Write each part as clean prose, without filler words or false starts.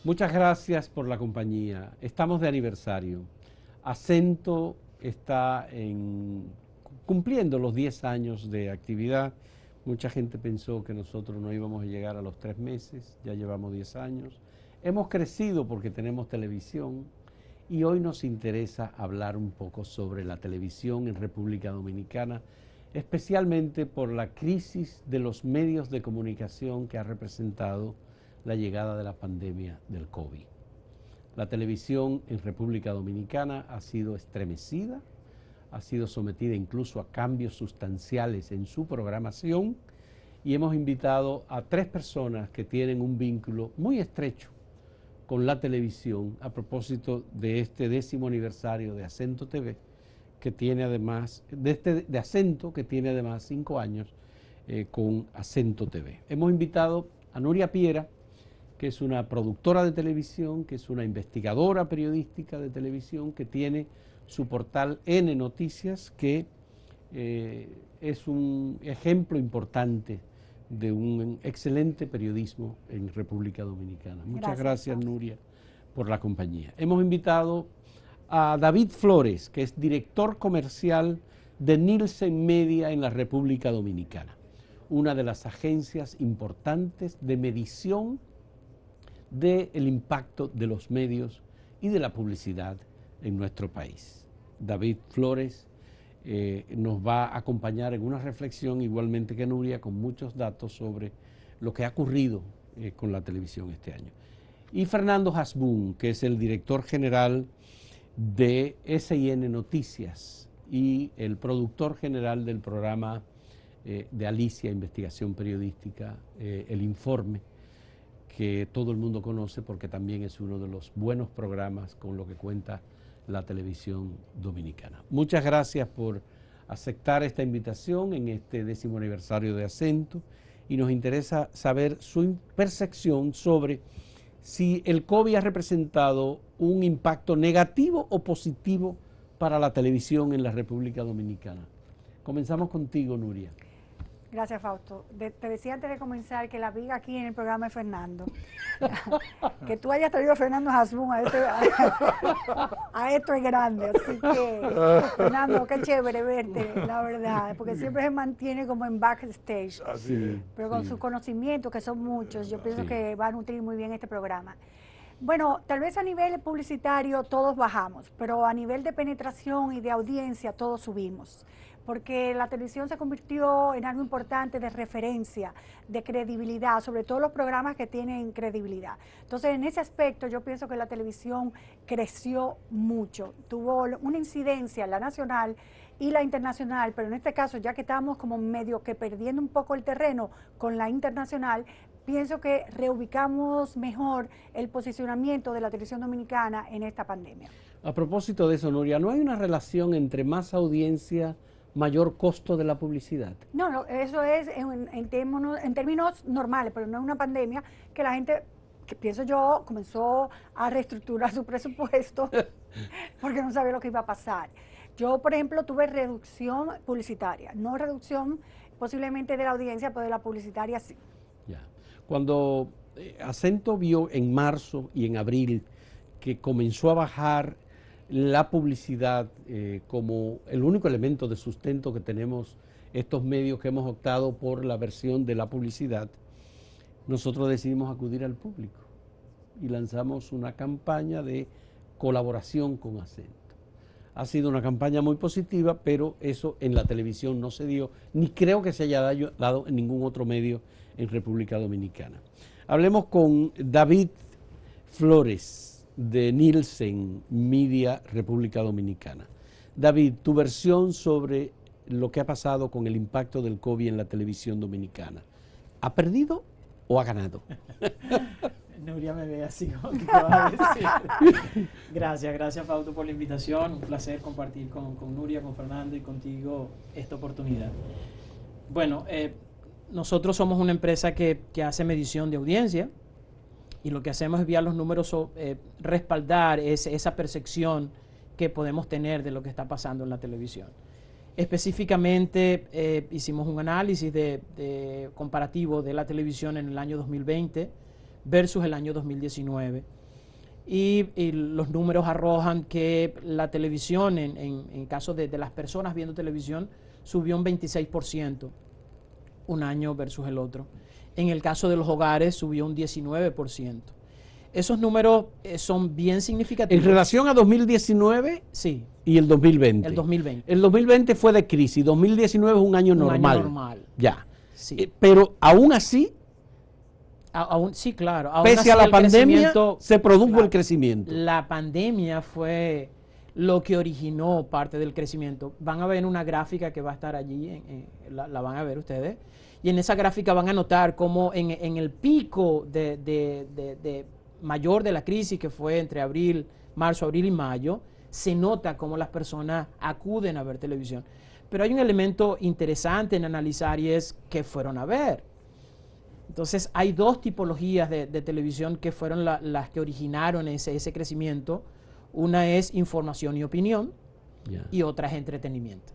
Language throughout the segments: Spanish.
Muchas gracias por la compañía. Estamos de aniversario. Acento está cumpliendo los 10 años de actividad. Mucha gente pensó que nosotros no íbamos a llegar a los 3 meses, ya llevamos 10 años. Hemos crecido porque tenemos televisión y hoy nos interesa hablar un poco sobre la televisión en República Dominicana, especialmente por la crisis de los medios de comunicación que ha representado la llegada de la pandemia del COVID. La televisión en República Dominicana ha sido estremecida, ha sido sometida incluso a cambios sustanciales en su programación y hemos invitado a 3 personas que tienen un vínculo muy estrecho con la televisión a propósito de este 10º aniversario de Acento TV, que tiene además, de Acento, que tiene además 5 años con Acento TV. Hemos invitado a Nuria Piera, que es una productora de televisión, que es una investigadora periodística de televisión, que tiene su portal N Noticias, que es un ejemplo importante de un excelente periodismo en República Dominicana. Muchas gracias, Nuria, por la compañía. Hemos invitado a David Flores, que es director comercial de Nielsen Media en la República Dominicana, una de las agencias importantes de medición del impacto de los medios y de la publicidad en nuestro país. David Flores nos va a acompañar en una reflexión, igualmente que Nuria, con muchos datos sobre lo que ha ocurrido con la televisión este año. Y Fernando Hasbún, que es el director general de SIN Noticias y el productor general del programa de Alicia, Investigación Periodística, El Informe, que todo el mundo conoce porque también es uno de los buenos programas con lo que cuenta la televisión dominicana. Muchas gracias por aceptar esta invitación en este 10º aniversario de Acento y nos interesa saber su percepción sobre si el COVID ha representado un impacto negativo o positivo para la televisión en la República Dominicana. Comenzamos contigo, Nuria. Gracias, Fausto. Te decía antes de comenzar que la viga aquí en el programa es Fernando. Que tú hayas traído a Fernando Hasbún a esto es grande. Así que, Fernando, qué chévere verte, la verdad, porque siempre se mantiene como en backstage. Sí, pero con sus conocimientos, que son muchos, yo pienso que va a nutrir muy bien este programa. Bueno, tal vez a nivel publicitario todos bajamos, pero a nivel de penetración y de audiencia todos subimos, porque la televisión se convirtió en algo importante de referencia, de credibilidad, sobre todo los programas que tienen credibilidad. Entonces, en ese aspecto yo pienso que la televisión creció mucho, tuvo una incidencia en la nacional y la internacional, pero en este caso, ya que estamos como medio que perdiendo un poco el terreno con la internacional, pienso que reubicamos mejor el posicionamiento de la televisión dominicana en esta pandemia. A propósito de eso, Nuria, ¿no hay una relación entre más audiencia, mayor costo de la publicidad? No, eso es en términos normales, pero no es una pandemia que la gente, que pienso yo, comenzó a reestructurar su presupuesto porque no sabía lo que iba a pasar. Yo, por ejemplo, tuve reducción publicitaria, no reducción posiblemente de la audiencia, pero de la publicitaria sí. Ya. Cuando Acento vio en marzo y en abril que comenzó a bajar la publicidad como el único elemento de sustento que tenemos estos medios que hemos optado por la versión de la publicidad, nosotros decidimos acudir al público y lanzamos una campaña de colaboración con Acento. Ha sido una campaña muy positiva, pero eso en la televisión no se dio, ni creo que se haya dado en ningún otro medio en República Dominicana. Hablemos con David Flores, de Nielsen Media República Dominicana. David, tu versión sobre lo que ha pasado con el impacto del COVID en la televisión dominicana. ¿Ha perdido o ha ganado? Nuria me ve así como que va a decir. Gracias Fausto por la invitación, un placer compartir con Nuria, con Fernando y contigo esta oportunidad. Bueno, nosotros somos una empresa que hace medición de audiencia y lo que hacemos es vía los números respaldar esa percepción que podemos tener de lo que está pasando en la televisión. Específicamente hicimos un análisis de comparativo de la televisión en el año 2020 versus el año 2019 y los números arrojan que la televisión, en caso de las personas viendo televisión, subió un 26% un año versus el otro. En el caso de los hogares subió un 19%. Esos números son bien significativos. En relación a 2019 sí, y el 2020. El 2020. El 2020 fue de crisis, 2019 es un año normal. Año normal. Ya. Sí. Pero aún así, sí, claro. Aún pese así a la pandemia, se produjo claro, el crecimiento. La pandemia fue lo que originó parte del crecimiento. Van a ver una gráfica que va a estar allí, la van a ver ustedes, y en esa gráfica van a notar cómo en el pico de mayor de la crisis, que fue entre marzo, abril y mayo, se nota cómo las personas acuden a ver televisión. Pero hay un elemento interesante en analizar y es qué fueron a ver. Entonces hay dos tipologías de televisión que fueron las que originaron ese crecimiento. Una es información y opinión, y otra es entretenimiento.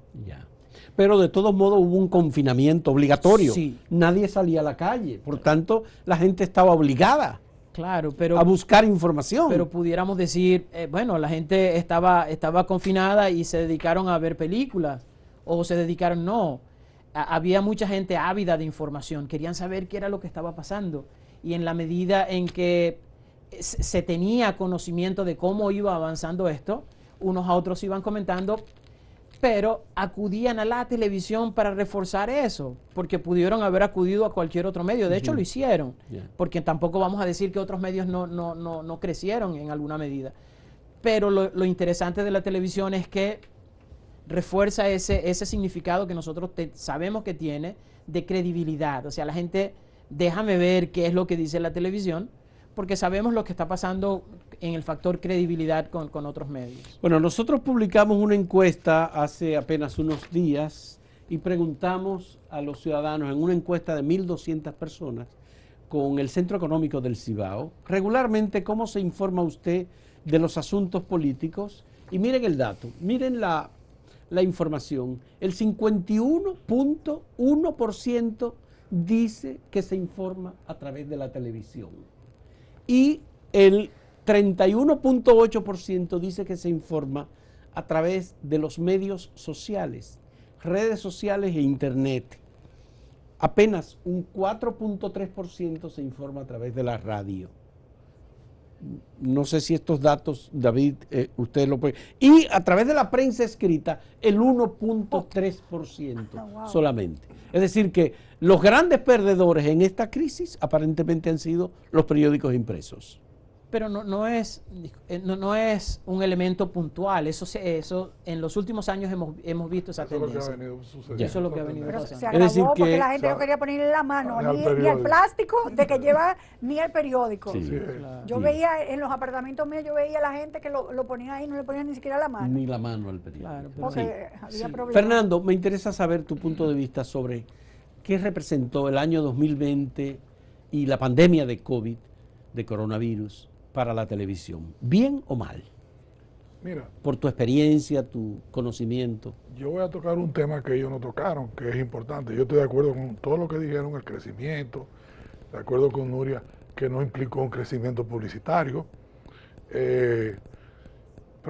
Pero de todos modos hubo un confinamiento obligatorio. Sí. Nadie salía a la calle, por tanto la gente estaba obligada. Claro, pero a buscar información. Pero pudiéramos decir, bueno, la gente estaba confinada y se dedicaron a ver películas, o se dedicaron, no. Había mucha gente ávida de información, querían saber qué era lo que estaba pasando. Y en la medida en que se tenía conocimiento de cómo iba avanzando esto, unos a otros iban comentando, pero acudían a la televisión para reforzar eso, porque pudieron haber acudido a cualquier otro medio. De hecho, lo hicieron, porque tampoco vamos a decir que otros medios no crecieron en alguna medida. Pero lo interesante de la televisión es que refuerza ese significado que nosotros sabemos que tiene de credibilidad. O sea, la gente, déjame ver qué es lo que dice la televisión, porque sabemos lo que está pasando en el factor credibilidad con otros medios. Bueno, nosotros publicamos una encuesta hace apenas unos días y preguntamos a los ciudadanos en una encuesta de 1.200 personas con el Centro Económico del Cibao, regularmente cómo se informa usted de los asuntos políticos. Y miren el dato, miren la información. El 51.1% dice que se informa a través de la televisión. Y el 31.8% dice que se informa a través de los medios sociales, redes sociales e internet. Apenas un 4.3% se informa a través de la radio. No sé si estos datos, David, usted lo puede... Y a través de la prensa escrita, el 1.3% solamente. Es decir que los grandes perdedores en esta crisis aparentemente han sido los periódicos impresos. Pero no es un elemento puntual. Eso en los últimos años hemos visto esa tendencia. Eso es lo que ha venido Pero sucediendo. se agravó porque la gente no quería ponerle la mano ni al plástico de que lleva ni al periódico. Sí. Claro. Yo veía en los apartamentos míos, yo veía a la gente que lo ponía ahí, no le ponían ni siquiera la mano. Ni la mano al periódico. Claro, porque había problemas. Fernando, me interesa saber tu punto de vista sobre qué representó el año 2020 y la pandemia de COVID, de coronavirus, para la televisión, ¿bien o mal? Mira, por tu experiencia, tu conocimiento. Yo voy a tocar un tema que ellos no tocaron, que es importante. Yo estoy de acuerdo con todo lo que dijeron, el crecimiento, de acuerdo con Nuria, que no implicó un crecimiento publicitario. Pero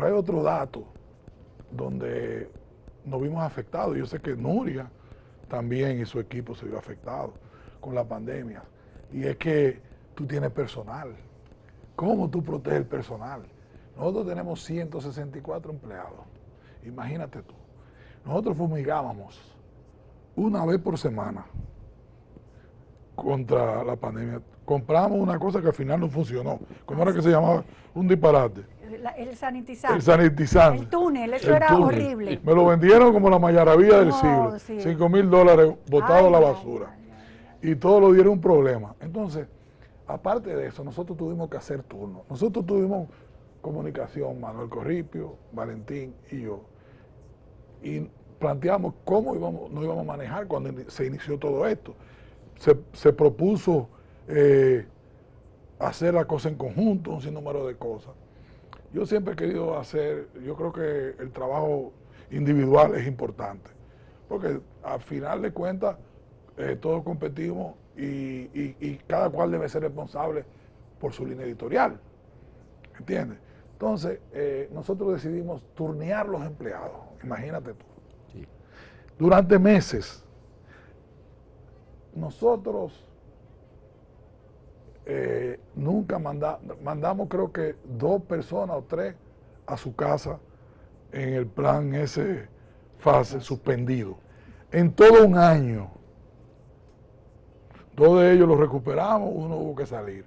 hay otro dato donde nos vimos afectados. Yo sé que Nuria también y su equipo se vio afectado con la pandemia. Y es que tú tienes personal. ¿Cómo tú proteges el personal? Nosotros tenemos 164 empleados. Imagínate tú. Nosotros fumigábamos una vez por semana contra la pandemia. Compramos una cosa que al final no funcionó. ¿Cómo era que se llamaba? Un disparate. El sanitizante. El sanitizante. El túnel, eso era horrible. Me lo vendieron como la maravilla del No, siglo. sí. $5,000 botado a la Ay, basura. Y todo lo dieron un problema. Entonces, aparte de eso, nosotros tuvimos que hacer turnos. Nosotros tuvimos comunicación, Manuel Corripio, Valentín y yo. Y planteamos cómo nos íbamos a manejar cuando se inició todo esto. Se propuso hacer la cosa en conjunto, un sinnúmero de cosas. Yo siempre he querido hacer, yo creo que el trabajo individual es importante, porque al final de cuentas todos competimos y cada cual debe ser responsable por su línea editorial. ¿entiendes? Entonces, nosotros decidimos turnear los empleados, imagínate tú. Sí. Durante meses, nosotros nunca mandamos, creo que 2 personas o 3 a su casa en el plan ese fase suspendido. En todo un año, 2 de ellos los recuperamos, 1 hubo que salir.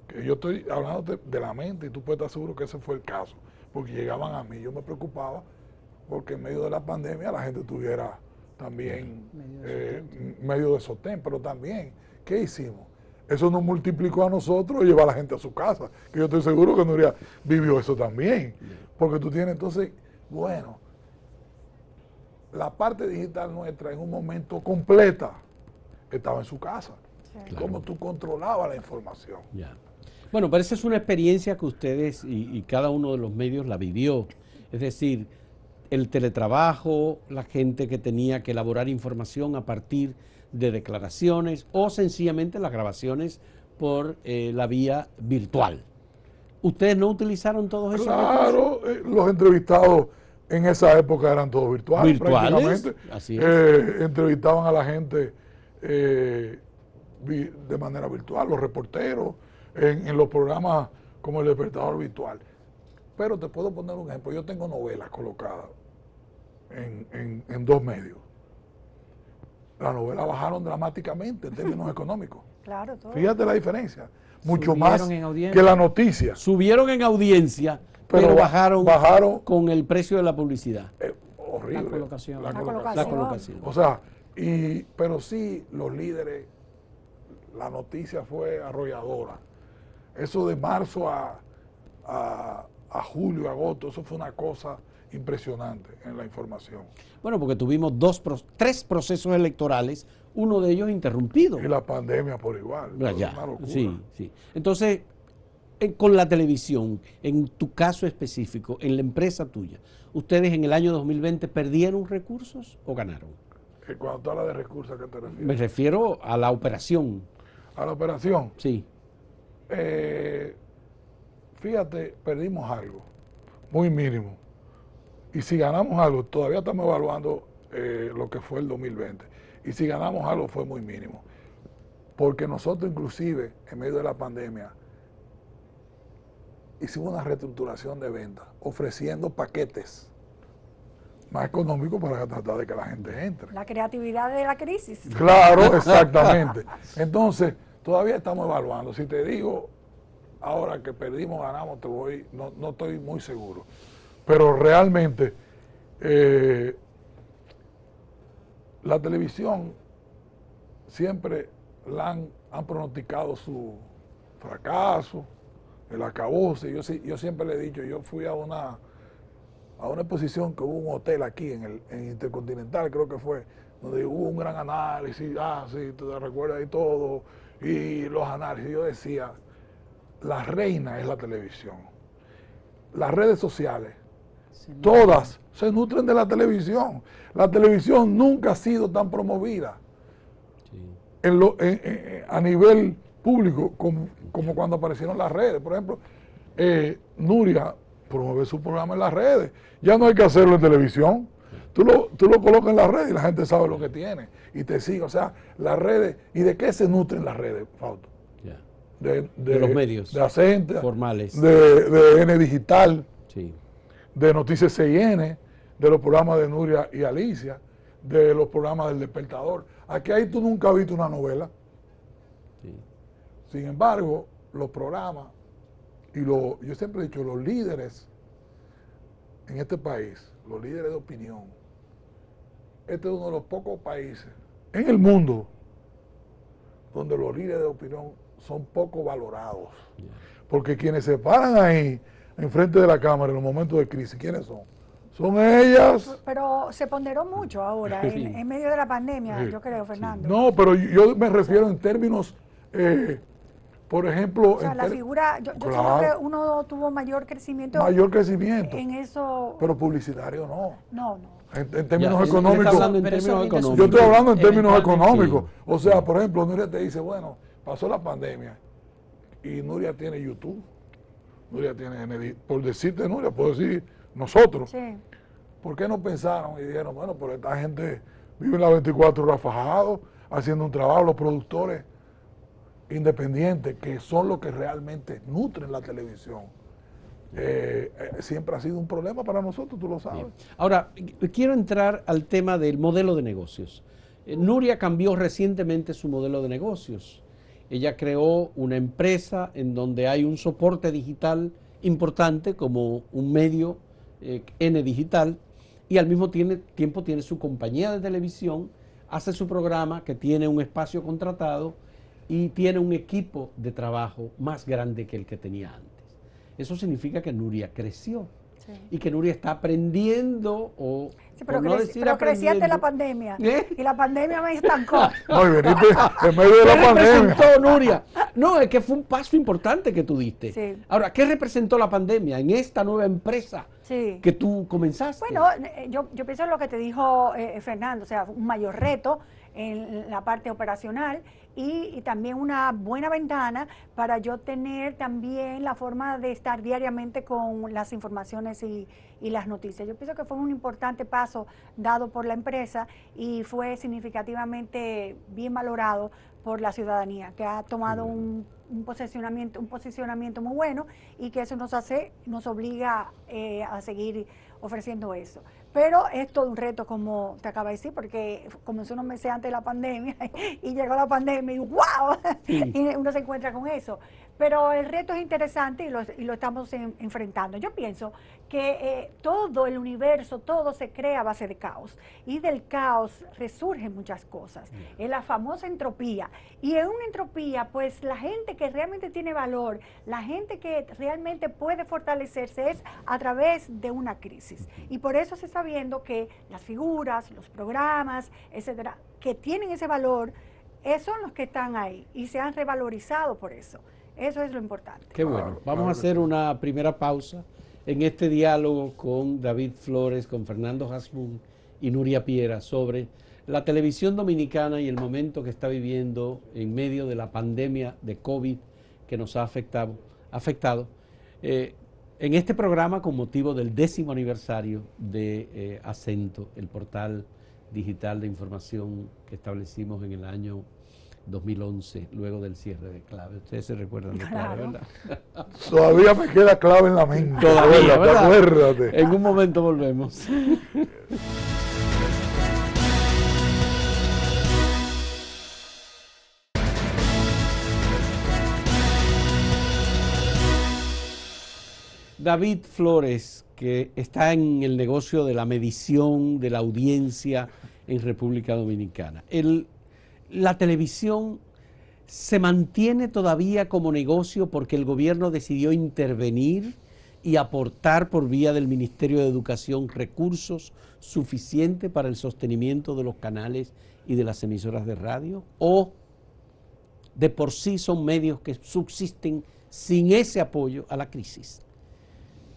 Que yo estoy hablando de la mente y tú puedes estar seguro que ese fue el caso, porque llegaban a mí. Yo me preocupaba porque en medio de la pandemia la gente tuviera también medio de sostén, pero también, ¿qué hicimos? Eso nos multiplicó a nosotros llevar a la gente a su casa, que yo estoy seguro que Nuria vivió eso también, porque tú tienes entonces, bueno, la parte digital nuestra en un momento completa estaba en su casa. Sí. Cómo tú controlabas la información. Ya. Bueno, pero esa es una experiencia que ustedes y cada uno de los medios la vivió. Es decir, el teletrabajo, la gente que tenía que elaborar información a partir de declaraciones o sencillamente las grabaciones por la vía virtual. ¿Ustedes no utilizaron todos esos recursos? Claro, los entrevistados en esa época eran todos virtuales. ¿Virtuales? Así es. Entrevistaban a la gente de manera virtual, los reporteros, en los programas como El Despertador Virtual. Pero te puedo poner un ejemplo. Yo tengo novelas colocadas en 2 medios. Las novelas bajaron dramáticamente en términos económicos. Claro, todo. Fíjate la diferencia. Mucho Subieron más en audiencia. que la noticia. Subieron en audiencia, pero bajaron con el precio de la publicidad. Horrible. La colocación. La La colocación. O sea, pero sí, los líderes, la noticia fue arrolladora. Eso de marzo a julio, agosto, eso fue una cosa impresionante en la información. Bueno, porque tuvimos 3 procesos electorales, uno de ellos interrumpido. Y la pandemia por igual. Ya, Una locura. sí, sí. Entonces, con la televisión, en tu caso específico, en la empresa tuya, ¿ustedes en el año 2020 perdieron recursos o ganaron? Cuando tú hablas de recursos, ¿a qué te refieres? Me refiero a la operación. A la operación. Sí. Fíjate, perdimos algo, muy mínimo. Y si ganamos algo, todavía estamos evaluando lo que fue el 2020. Y si ganamos algo fue muy mínimo. Porque nosotros inclusive, en medio de la pandemia, hicimos una reestructuración de ventas, ofreciendo paquetes más económicos para tratar de que la gente entre. La creatividad de la crisis. Claro, exactamente. Entonces, todavía estamos evaluando. Si te digo ahora que perdimos, ganamos, no estoy muy seguro. Pero realmente la televisión siempre han pronosticado su fracaso, el acabose. Yo siempre le he dicho, yo fui a una exposición que hubo un hotel aquí en Intercontinental, creo que fue, donde hubo un gran análisis, sí, tú te recuerdas y todo, y los análisis. Yo decía, la reina es la televisión. Las redes sociales, todas se nutren de la televisión. La televisión nunca ha sido tan promovida a nivel público como cuando aparecieron las redes. Por ejemplo, Nuria promueve su programa en las redes. Ya no hay que hacerlo en televisión. Tú lo colocas en las redes y la gente sabe lo que tiene y te sigue. O sea, las redes, ¿y de qué se nutren las redes, Fausto? De los medios de Acenta, formales, de N Digital, sí, de Noticias CIN, de los programas de Nuria y Alicia, de los programas del Despertador. Aquí ahí tú nunca has visto una novela. sí. Sin embargo, los programas, yo siempre he dicho, los líderes en este país, los líderes de opinión, este es uno de los pocos países en el mundo donde los líderes de opinión son poco valorados. Porque quienes se paran ahí, enfrente de la cámara en los momentos de crisis, ¿quiénes son? Son ellas. Pero se ponderó mucho ahora, en medio de la pandemia, yo creo, Fernando. No, pero yo me refiero en términos, por ejemplo... O sea, la figura, yo claro, siento que uno tuvo mayor crecimiento. Mayor crecimiento. En eso. Pero publicitario no. No, no. En términos Ya, económicos. está hablando en términos económicos. Yo estoy hablando en términos Eventualmente, económicos. sí. O sea, por ejemplo, Nuria te dice, bueno, pasó la pandemia y Nuria tiene YouTube. Nuria tiene N, por decirte Nuria, puedo decir nosotros. Sí. ¿Por qué no pensaron y dijeron, bueno, pero esta gente vive las 24 horas fajados, haciendo un trabajo, los productores independientes, que son los que realmente nutren la televisión? Siempre ha sido un problema para nosotros, tú lo sabes. Bien. Ahora, quiero entrar al tema del modelo de negocios. Nuria cambió recientemente su modelo de negocios. Ella creó una empresa en donde hay un soporte digital importante como un medio N Digital, y al mismo tiempo tiene su compañía de televisión, hace su programa que tiene un espacio contratado y tiene un equipo de trabajo más grande que el que tenía antes. Eso significa que Nuria creció. Sí. Y que Nuria está aprendiendo, o Sí, pero, por no decir pero crecí ante la aprendiendo. pandemia. Y la pandemia me estancó. No, y veniste en medio de ¿Qué la pandemia. representó, Nuria? No, es que fue un paso importante que tú diste. Sí. Ahora, ¿qué representó la pandemia en esta nueva empresa Sí. que tú comenzaste? Bueno, yo pienso en lo que te dijo Fernando, o sea, un mayor reto en la parte operacional y también una buena ventana para yo tener también la forma de estar diariamente con las informaciones y las noticias. Yo pienso que fue un importante paso dado por la empresa y fue significativamente bien valorado por la ciudadanía, que ha tomado un posicionamiento muy bueno, y que eso nos obliga a seguir ofreciendo eso. Pero es todo un reto, como te acaba de decir, porque comenzó unos meses antes de la pandemia y llegó la pandemia y ¡wow! Sí. Y uno se encuentra con eso. Pero el reto es interesante y lo estamos enfrentando. Yo pienso que todo el universo, todo se crea a base de caos. Y del caos resurgen muchas cosas. Es la famosa entropía. Y en una entropía, pues la gente que realmente tiene valor, la gente que realmente puede fortalecerse es a través de una crisis. Y por eso se está viendo que las figuras, los programas, etcétera, que tienen ese valor, son los que están ahí y se han revalorizado por eso. Eso es lo importante. Qué bueno. Claro, Vamos claro a que hacer sí. una primera pausa en este diálogo con David Flores, con Fernando Hasbún y Nuria Piera sobre la televisión dominicana y el momento que está viviendo en medio de la pandemia de COVID que nos ha afectado. En este programa, con motivo del 10º aniversario de Acento, el portal digital de información que establecimos en el año 2011, luego del cierre de Clave. Ustedes se recuerdan de Clave, Claro. ¿verdad? Todavía me queda clave en la mente. Todavía, ¿verdad? Acuérdate. En un momento volvemos. David Flores, que está en el negocio de la medición de la audiencia en República Dominicana. La televisión se mantiene todavía como negocio porque el gobierno decidió intervenir y aportar por vía del Ministerio de Educación recursos suficientes para el sostenimiento de los canales y de las emisoras de radio, o de por sí son medios que subsisten sin ese apoyo a la crisis.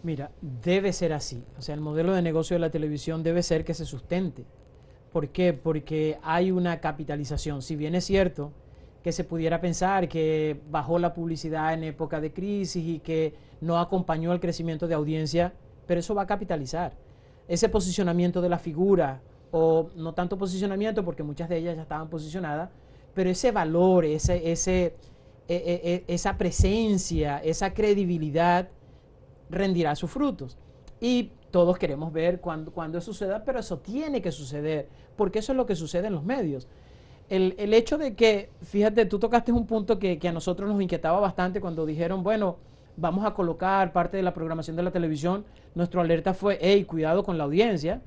Mira, debe ser así. O sea, el modelo de negocio de la televisión debe ser que se sustente. ¿Por qué? Porque hay una capitalización. Si bien es cierto que se pudiera pensar que bajó la publicidad en época de crisis y que no acompañó el crecimiento de audiencia, pero eso va a capitalizar. Ese posicionamiento de la figura, o no tanto posicionamiento porque muchas de ellas ya estaban posicionadas, pero ese valor, esa presencia, esa credibilidad rendirá sus frutos. Y todos queremos ver cuándo suceda, pero eso tiene que suceder, porque eso es lo que sucede en los medios. El hecho de que, fíjate, tú tocaste un punto que a nosotros nos inquietaba bastante cuando dijeron, bueno, vamos a colocar parte de la programación de la televisión. Nuestra alerta fue, hey, cuidado con la audiencia.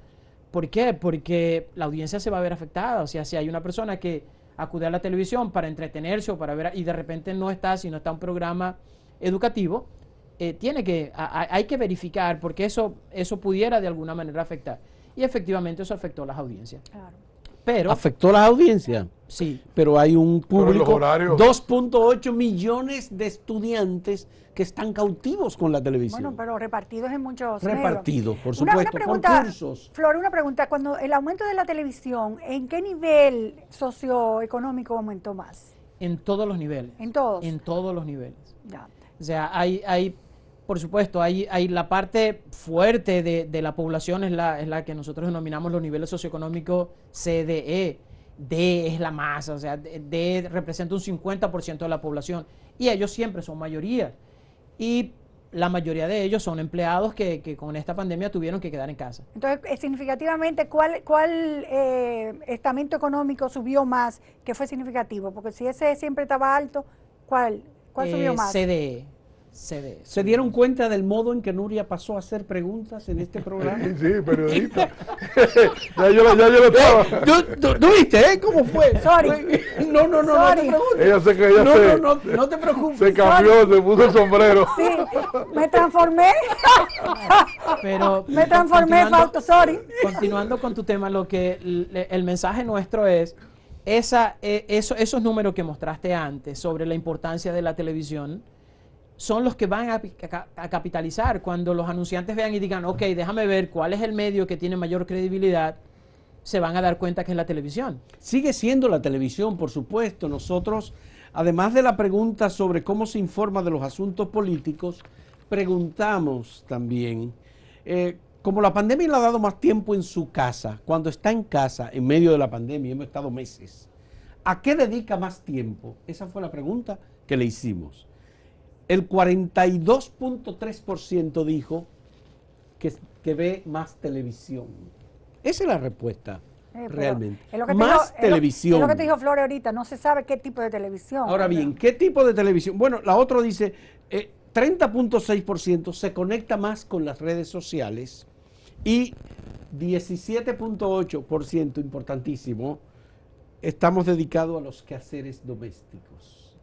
¿Por qué? Porque la audiencia se va a ver afectada. O sea, si hay una persona que acude a la televisión para entretenerse o para ver, y de repente no está, si no está un programa educativo, hay que verificar, porque eso pudiera de alguna manera afectar. Y efectivamente eso afectó a las audiencias. Claro. Pero, Afectó a las audiencias, sí, pero hay un Pero los público, horarios- 2.8 millones de estudiantes que están cautivos con la televisión. Bueno, pero repartidos en muchos Repartidos, medios. por Una supuesto, pregunta, por cursos. Flor, una pregunta. Cuando el aumento de la televisión, ¿en qué nivel socioeconómico aumentó más? en todos los niveles. ¿En todos? En todos los niveles. Ya. O sea, hay por supuesto, hay la parte fuerte de la población es la que nosotros denominamos los niveles socioeconómicos CDE. D es la masa, o sea, D representa un 50% de la población y ellos siempre son mayoría. Y la mayoría de ellos son empleados que con esta pandemia tuvieron que quedar en casa. Entonces, significativamente, ¿cuál estamento económico subió más que fue significativo? Porque si ese siempre estaba alto, ¿cuál subió más? CDE. ¿Se dieron cuenta del modo en que Nuria pasó a hacer preguntas en este programa? Sí, periodista. ya yo lo estaba. ¿Tú viste, cómo fue? Sorry. No te Sorry. preocupes. No te preocupes. Se cambió, se puso el sombrero. Sí, me transformé. Pero Me transformé, Fausto, sorry. Continuando con tu tema, el mensaje nuestro es esos números que mostraste antes sobre la importancia de la televisión son los que van a capitalizar cuando los anunciantes vean y digan, ok, déjame ver cuál es el medio que tiene mayor credibilidad, se van a dar cuenta que es la televisión. Sigue siendo la televisión, por supuesto. Nosotros, además de la pregunta sobre cómo se informa de los asuntos políticos, preguntamos también, como la pandemia le ha dado más tiempo en su casa, cuando está en casa, en medio de la pandemia, hemos estado meses, ¿a qué dedica más tiempo? Esa fue la pregunta que le hicimos. El 42.3% dijo que ve más televisión. Esa es la respuesta, realmente. Más televisión. Es lo que te dijo Flores ahorita, no se sabe qué tipo de televisión. Ahora bien, ¿qué tipo de televisión? Bueno, la otra dice, 30.6% se conecta más con las redes sociales y 17.8%, importantísimo, estamos dedicados a los quehaceres domésticos.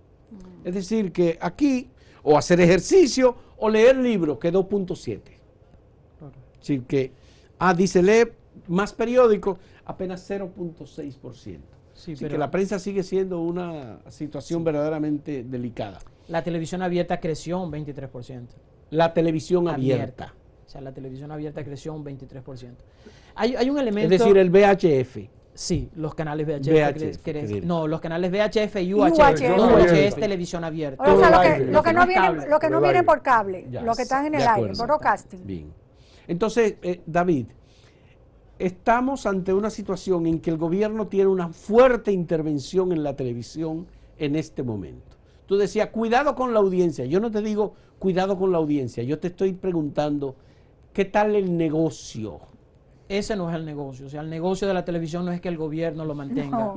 Es decir, que aquí, o hacer ejercicio, o leer libros, que 2.7. Es decir, que, dice, lee más periódicos, apenas 0.6%. Sí, Así que la prensa sigue siendo una situación verdaderamente delicada. La televisión abierta creció un 23%. La televisión abierta. O sea, la televisión abierta creció un 23%. Hay un elemento... Es decir, el VHF. Sí, los canales VHF. No, los canales VHF y UHF. UHF es televisión abierta. O sea, lo que no vienen por cable, Ya, lo que están en de el aire, acuerdo. broadcasting. Bien. Entonces, David, estamos ante una situación en que el gobierno tiene una fuerte intervención en la televisión en este momento. Tú decías, cuidado con la audiencia. Yo no te digo cuidado con la audiencia, yo te estoy preguntando, ¿qué tal el negocio? Ese no es el negocio. O sea, el negocio de la televisión no es que el gobierno lo mantenga. No.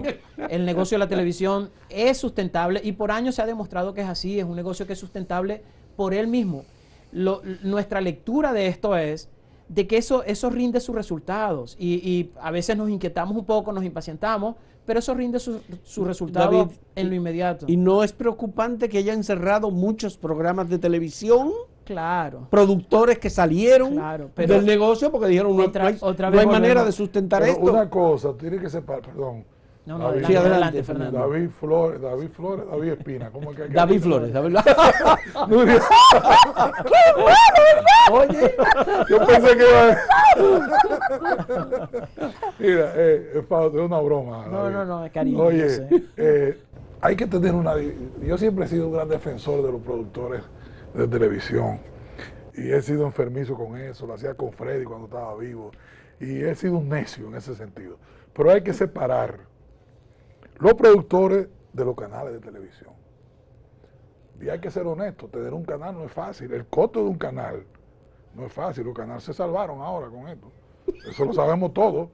El negocio de la televisión es sustentable y por años se ha demostrado que es así. Es un negocio que es sustentable por él mismo. Nuestra lectura de esto es de que eso rinde sus resultados y a veces nos inquietamos un poco, nos impacientamos, pero eso rinde sus resultados, David, en lo inmediato. ¿Y no es preocupante que hayan cerrado muchos programas de televisión? Claro. Productores que salieron del negocio porque dijeron no hay manera de sustentar pero esto. Una cosa, tiene que separar, perdón. No, David, sí, adelante, Fernando. David Flores, David Espina. ¿Cómo es que David Flores, David Nuria. Oye, Yo pensé que iba a... Mira, es una broma. David. No, es cariño. Oye, hay que tener una... Yo siempre he sido un gran defensor de los productores de televisión y he sido enfermizo con eso, lo hacía con Freddy cuando estaba vivo y he sido un necio en ese sentido. Pero hay que separar los productores de los canales de televisión. Y hay que ser honesto, tener un canal no es fácil, el costo de un canal no es fácil, los canales se salvaron ahora con esto, eso lo sabemos todos.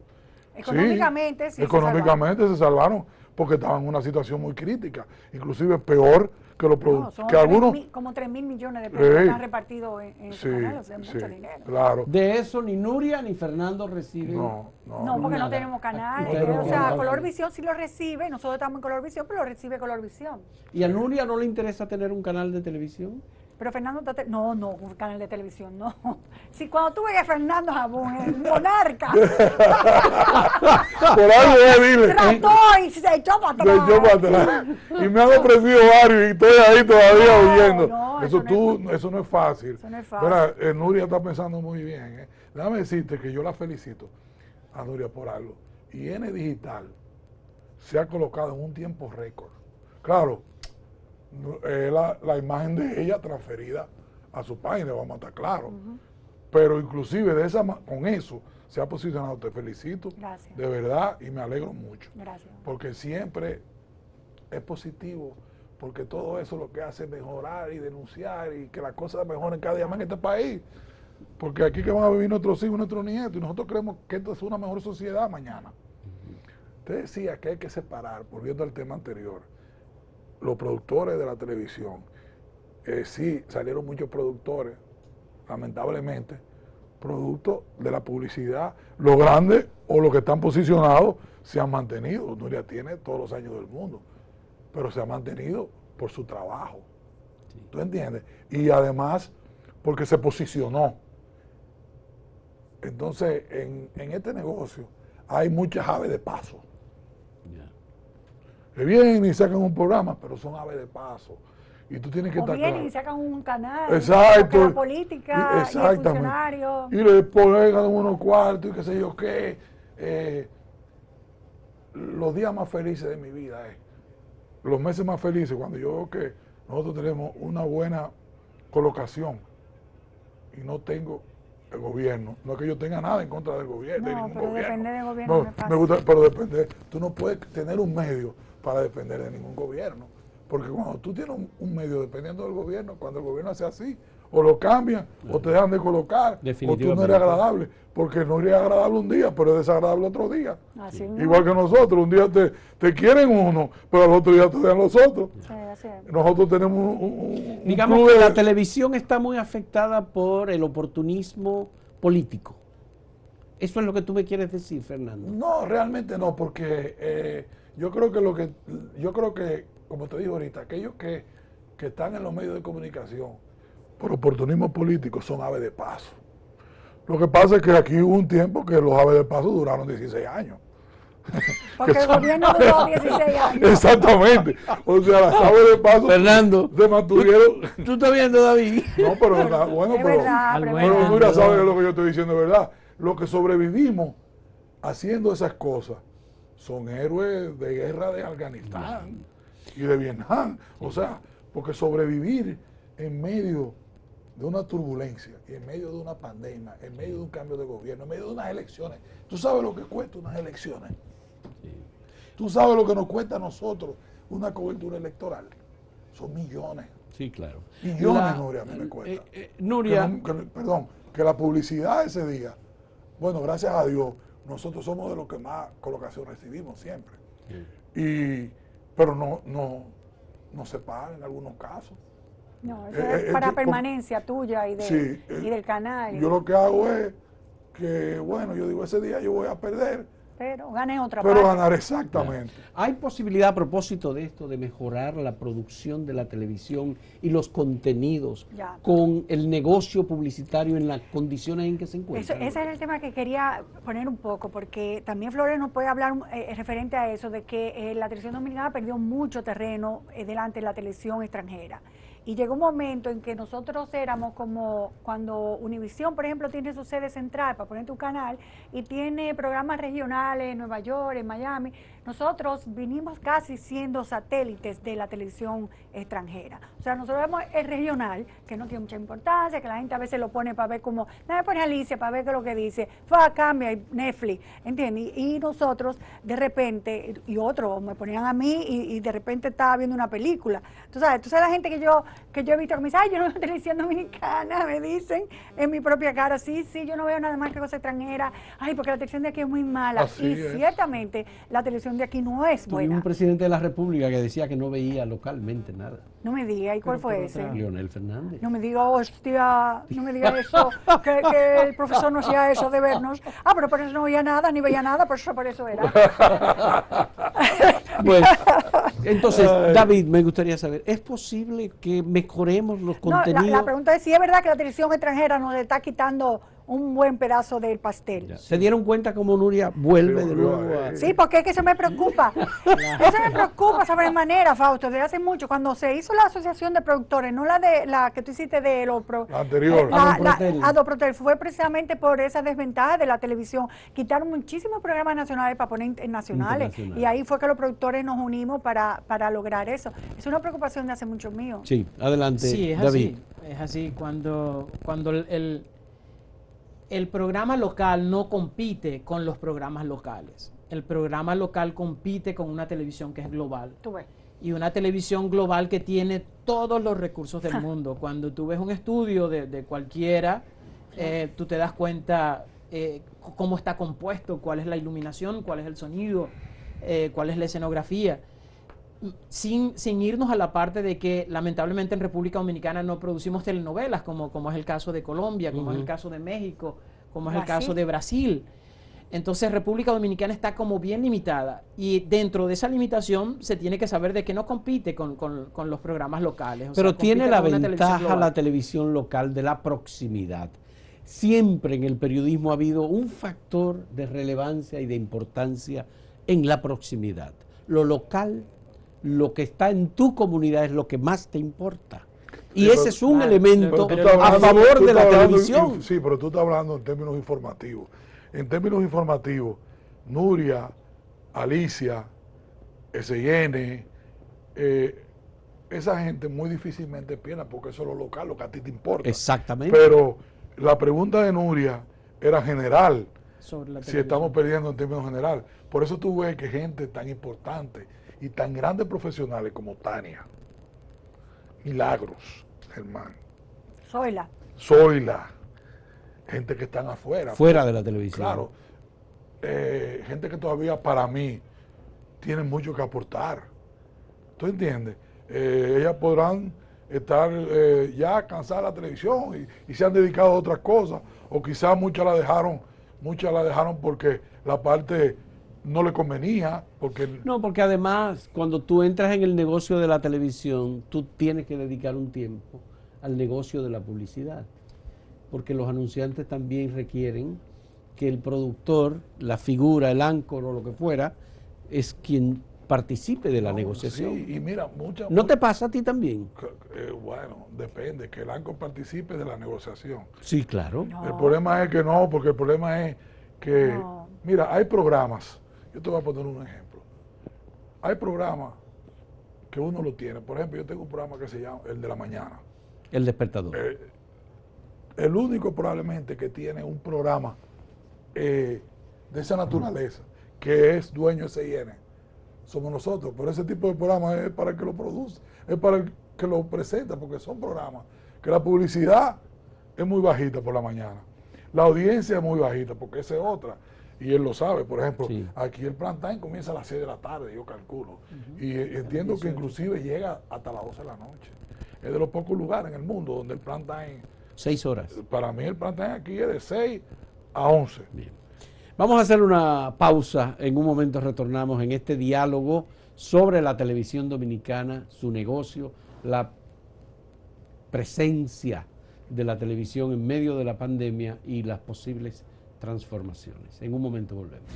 Económicamente, sí, económicamente se salvaron porque estaban en una situación muy crítica, inclusive peor que los productores, que algunos... Como 3.000 millones de pesos están repartidos en esos canales, es mucho dinero. Claro. de eso ni Nuria ni Fernando reciben. No, porque no tenemos canal. O sea, Colorvisión sí lo recibe, nosotros estamos en Colorvisión, pero lo recibe Colorvisión. ¿Y a Nuria no le interesa tener un canal de televisión? Pero Fernando, no, un canal de televisión, no. Si cuando tú ves a Fernando Jabón, el monarca, Por algo dile. trató y se echó para atrás. Se echó para atrás. Y me han ofrecido varios y estoy ahí todavía huyendo. Eso no es fácil. Eso no es fácil. Mira, Nuria está pensando muy bien. Déjame decirte que yo la felicito a Nuria por algo. Y N Digital se ha colocado en un tiempo récord. Claro, la imagen de ella transferida a su página, vamos a estar claros. Pero inclusive con eso se ha posicionado. Te felicito. Gracias. De verdad, y me alegro mucho. Gracias. Porque siempre es positivo, porque todo eso lo que hace es mejorar y denunciar y que las cosas mejoren cada día más en este país. Porque aquí que van a vivir nuestros hijos, nuestros nietos, y nosotros creemos que esto es una mejor sociedad mañana. Usted decía que hay que separar, volviendo al tema anterior, los productores de la televisión. Sí, salieron muchos productores, lamentablemente, producto de la publicidad. Los grandes o los que están posicionados se han mantenido. Nuria tiene todos los años del mundo, pero se ha mantenido por su trabajo. Sí. ¿Tú entiendes? Y además porque se posicionó. Entonces, en este negocio hay muchas aves de paso. Ya. Que vienen y sacan un programa, pero son aves de paso. Y tú tienes que O estar vienen claro. y sacan un canal, Exacto. porque la política y el Exactamente. funcionario. Y le ponen unos cuartos y qué sé yo qué. Los días más felices de mi vida, los meses más felices, cuando yo veo que nosotros tenemos una buena colocación y no tengo el gobierno. No es que yo tenga nada en contra del gobierno, de No, ningún pero gobierno. depender del gobierno No, no es fácil. me gusta, pero depender, tú no puedes tener un medio para depender de ningún gobierno. Porque cuando tú tienes un medio dependiendo del gobierno, cuando el gobierno hace así, o lo cambian, o te dejan de colocar, o tú no Definitivamente. eres agradable. Porque no eres agradable un día, pero es desagradable otro día. Así Igual que nosotros, un día te quieren uno, pero al otro día te dan los otros. Sí, así es. Nosotros tenemos un Digamos club que de- la televisión está muy afectada por el oportunismo político. ¿Eso es lo que tú me quieres decir, Fernando? No, realmente no, porque yo creo que, como te digo ahorita, aquellos que están en los medios de comunicación por oportunismo político son aves de paso. Lo que pasa es que aquí hubo un tiempo que los aves de paso duraron 16 años. Porque el gobierno duró 16 años. Exactamente. O sea, las aves de paso Fernando. se mantuvieron. ¿Tú estás viendo, David? No, pero bueno, Es pero. verdad, Al pero buen es Pero verdad. Nuria sabe que lo que yo estoy diciendo es verdad. Los que sobrevivimos haciendo esas cosas son héroes de guerra de Afganistán y de Vietnam. O sea, porque sobrevivir en medio de una turbulencia, y en medio de una pandemia, en medio de un cambio de gobierno, en medio de unas elecciones. ¿Tú sabes lo que cuesta unas elecciones? ¿Tú sabes lo que nos cuesta a nosotros una cobertura electoral? Son millones. Sí, claro. Millones, Nuria, a mí me cuesta. Nuria, Que la publicidad ese día, bueno, gracias a Dios, nosotros somos de los que más colocación recibimos siempre. Pero no se paga en algunos casos. No, eso es para como- permanencia tuya y, Sí, y del canal. Yo lo que hago es que, bueno, yo digo, ese día yo voy a perder, Pero gané otra pero parte. ganaré exactamente. ¿hay posibilidad a propósito de esto de mejorar la producción de la televisión y los contenidos Ya. con el negocio publicitario en las condiciones en que se encuentra? Ese es el tema que quería poner un poco, porque también Flores nos puede hablar referente a eso, de que la televisión dominicana perdió mucho terreno delante de la televisión extranjera. Y llegó un momento en que nosotros éramos como cuando Univisión, por ejemplo, tiene su sede central para poner tu canal y tiene programas regionales en Nueva York, en Miami. Nosotros vinimos casi siendo satélites de la televisión extranjera. O sea, nosotros vemos el regional, que no tiene mucha importancia, que la gente a veces lo pone para ver cómo, nadie pone Alicia para ver qué es lo que dice, cambia Netflix, ¿entiendes? Y nosotros de repente, y otros me ponían a mí y de repente estaba viendo una película. Tú sabes la gente que yo he visto que me dice, ay, yo no veo televisión dominicana, me dicen en mi propia cara, sí, yo no veo nada más que cosa extranjera, ay, porque la televisión de aquí es muy mala. Así y es. Ciertamente la televisión de aquí no es Tuvimos buena. un presidente de la República que decía que no veía localmente nada. No me diga, ¿y cuál Pero fue por ese? otra- Leonel Fernández. No me diga, hostia, no me diga eso, que el profesor no hacía eso de vernos. Ah, pero por eso no veía nada, ni veía nada, por eso era. Pues, entonces, David, me gustaría saber, ¿es posible que mejoremos los No, contenidos? la pregunta es si es verdad que la televisión extranjera nos está quitando un buen pedazo del pastel. Ya. ¿Se dieron cuenta cómo Nuria vuelve de nuevo a...? Sí, porque es que eso me preocupa. Eso me preocupa sobremanera, Fausto, desde hace mucho. Cuando se hizo la asociación de productores, no la que tú hiciste de los... La anterior. Adoprotel, fue precisamente por esa desventaja de la televisión. Quitaron muchísimos programas nacionales para poner internacionales. Y ahí fue que los productores nos unimos para lograr eso. Es una preocupación de hace mucho mío. Sí, adelante, Sí, es David. así. Es así. Cuando el programa local no compite con los programas locales. El programa local compite con una televisión que es global. Tú ves. Y una televisión global que tiene todos los recursos del mundo. Cuando tú ves un estudio de cualquiera, tú te das cuenta cómo está compuesto, cuál es la iluminación, cuál es el sonido, cuál es la escenografía. Sin irnos a la parte de que lamentablemente en República Dominicana no producimos telenovelas, como es el caso de Colombia, como es el caso de México, como es el caso de Brasil. Entonces República Dominicana está como bien limitada, y dentro de esa limitación se tiene que saber de que no compite con los programas locales. Pero tiene la ventaja la televisión local de la proximidad. Siempre en el periodismo ha habido un factor de relevancia y de importancia en la proximidad. Lo local, lo que está en tu comunidad es lo que más te importa. Y ese es un elemento a favor de la televisión. Sí, pero tú estás hablando en términos informativos. En términos informativos, Nuria, Alicia, SN, esa gente muy difícilmente piensa, porque eso es lo local, lo que a ti te importa. Exactamente. Pero la pregunta de Nuria era general, si estamos televisión. perdiendo en términos general. Por eso tú ves que gente tan importante y tan grandes profesionales como Tania, Milagros, Germán, Zoila, gente que están afuera. Fuera de la televisión. Claro, gente que todavía para mí tienen mucho que aportar. ¿Tú entiendes? Ellas podrán estar ya cansadas de la televisión y se han dedicado a otras cosas, o quizás muchas la dejaron porque la parte no le convenía. No, porque además cuando tú entras en el negocio de la televisión, tú tienes que dedicar un tiempo al negocio de la publicidad, porque los anunciantes también requieren que el productor, la figura, el áncor o lo que fuera, es quien participe de la negociación. Sí, y mira, ¿No te pasa a ti también? Bueno, depende, que el áncor participe de la negociación. Sí, claro. No. El problema es que no, porque el problema es que, mira, hay programas, yo te voy a poner un ejemplo. Hay programas que uno lo tiene. Por ejemplo, yo tengo un programa que se llama El de la Mañana. El despertador. El único probablemente que tiene un programa de esa naturaleza, que es dueño de SIN, somos nosotros. Pero ese tipo de programas es para el que lo produce, es para el que lo presenta, porque son programas que la publicidad es muy bajita por la mañana. La audiencia es muy bajita, porque esa es otra. Y él lo sabe. Por ejemplo, aquí el prime time comienza a las 6 de la tarde, yo calculo. Y entiendo que inclusive llega hasta las 12 de la noche. Es de los pocos lugares en el mundo donde el prime time... 6 horas. Para mí el prime time aquí es de 6 a 11. Bien. Vamos a hacer una pausa. En un momento retornamos en este diálogo sobre la televisión dominicana, su negocio, la presencia de la televisión en medio de la pandemia y las posibles transformaciones. En un momento volvemos.